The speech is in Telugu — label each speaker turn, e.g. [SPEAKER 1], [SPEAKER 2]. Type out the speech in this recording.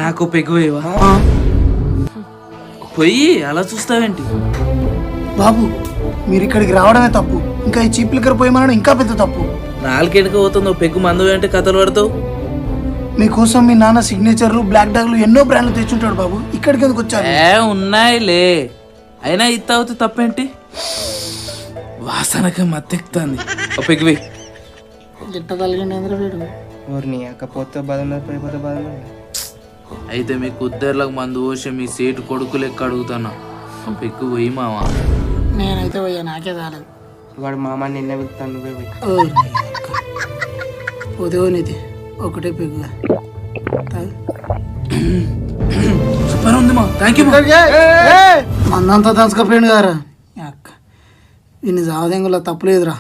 [SPEAKER 1] నాకు పెగ్గువేవా పోయి అలా చూస్తావేంటి
[SPEAKER 2] బాబు మీరు ఇక్కడికి రావడమే తప్పు, ఇంకా ఈ చీప్ లిక్కర్ పోయమనడం ఇంకా పెద్ద తప్పు.
[SPEAKER 1] నాలుగెనక పోతుందో పెగ్గు మందు అంటే కథలు పడతావు.
[SPEAKER 2] మీకోసం మీ నాన్న సిగ్నేచర్లు బ్లాక్ డాగ్లు ఎన్నో బ్రాండ్లు తెచ్చుంటాడు బాబు, ఇక్కడికి ఎందుకు వచ్చారు?
[SPEAKER 1] ఉన్నాయిలే, అయినా ఇత్త అవుతే తప్పేంటి? వాసనకి మత్తెక్కుతుంది. పెగ్గువి
[SPEAKER 2] గిట్ట తలిగిండి వీడు.
[SPEAKER 3] పోతే బాధ పైపోతే బాధ.
[SPEAKER 1] అయితే మీ కుద్దర్లకు మందు పోసి మీ సేటు కొడుకు లెక్క అడుగుతాను. పెగ్గు పోయి మావా.
[SPEAKER 2] నేనైతే పోయా, నాకే కాలేదు.
[SPEAKER 3] వాడు మామ నిన్న వెళ్తాను
[SPEAKER 2] ఉదయనిది ఒకటే పెగ్గుగా
[SPEAKER 1] సూపర్ ఉంది మా. Thank you.
[SPEAKER 2] మందంతా తెలుసుకపోయింది గారా అక్క, ఇన్ని జావదెంగులో తప్పులేదురా.